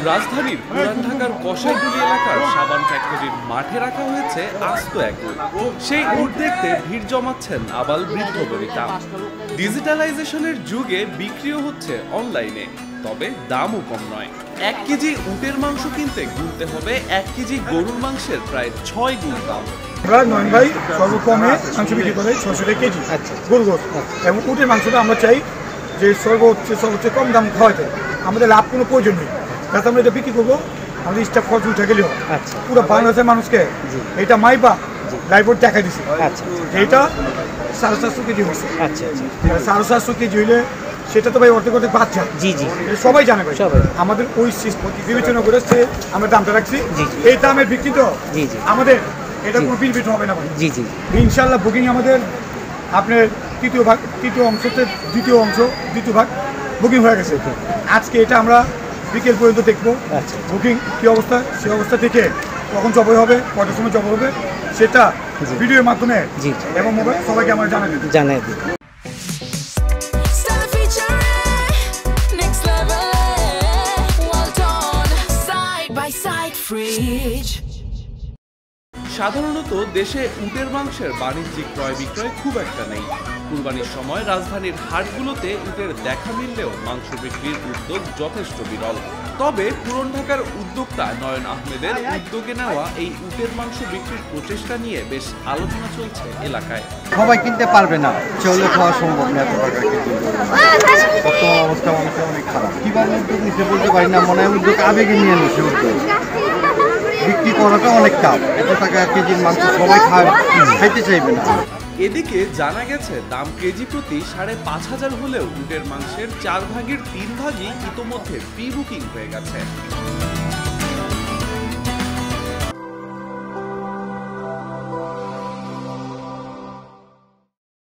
রাজধানীর পুরান ঢাকার কসাইটুলি এলাকার সাবান ফ্যাক্টরির মাঠে রাখা হয়েছে আস্ত এক উট। সেই উট দেখতে ভিড় জমাচ্ছেন আবাল বৃদ্ধ বনিতা। ডিজিটালাইজেশনের যুগে বিক্রিও হচ্ছে অনলাইনে, তবে দামও কম নয়। 1 কেজি উটের মাংস কিনতে গুনতে হবে 1 কেজি গরুর মাংসের প্রায় 6 গুণ দাম। আমরা নয়ন ভাই সর্বকমে মাংস বিক্রি করে 600 টাকা কেজি গরুর গোশত, এবং উটের মাংসটা আমরা চাই যে সর্বোচ্চ কম দাম খাওয়াতে, আমাদের লাভ কোনো প্রয়োজন নেই। যাতে আমরা এটা বিক্রি করবো, আমাদের স্টাফ খরচ উঠে গেলেও পুরো বাংলাদেশের মানুষকে এটা মাইবা ড্রাইভার দেখা দিচ্ছে। এটা 750 কেজি হয়েছে। 750 কেজি হইলে সেটা তো ভাই অর্ধেক বাচ্চা। সবাই জানে ভাই, আমাদের ওই বিবেচনা করে আমরা দামটা রাখছি। এই দামের বিক্রি তো আমাদের এটা কোনো বিল হবে না ভাই। ইনশাল্লাহ বুকিং আমাদের আপনার তৃতীয় ভাগ বুকিং হয়ে গেছে। আজকে এটা আমরা বিকেল পর্যন্ত দেখবো বুকিং কি অবস্থা, সেই অবস্থা থেকে কখন জবাই হবে, কটার সময় জবাই হবে, সেটা ভিডিওর মাধ্যমে এবং মোবাইল সবাইকে আমরা জানাই দিই। সাধারণত দেশে উটের মাংসের বাণিজ্যিক ক্রয় বিক্রয় খুব একটা নেই। কুরবানির সময় রাজধানীর হাটগুলোতে উটের দেখা মিললেও মাংস বিক্রির উদ্যোগ যথেষ্ট বিরল। তবে পুরান ঢাকার উদ্যোক্তা নয়ন আহমেদের উদ্যোগে নেওয়া এই উটের মাংস বিক্রির প্রচেষ্টা নিয়ে বেশ আলোচনা চলছে এলাকায়। সবাই কিনতে পারবে না, চলে খাওয়া সম্ভব না, এত টাকা কিনতে। বর্তমান অবস্থা মানুষের অনেক খারাপ। কিভাবে উদ্যোগ নিতে বলতে পারি না, মনে হয় উদ্যোগ আবেগে নিয়ে নিচ্ছে। উদ্যোগ বিক্রি করাটা অনেক টাফ। এত টাকা কেজির মাংস সবাই খাইতে চাইবে না। এদিকে জানা গেছে দাম কেজি প্রতি 5,500 হলেও উটের মাংসের 4 ভাগের 3 ভাগই ইতোমধ্যে প্রি বুকিং হয়ে গেছে।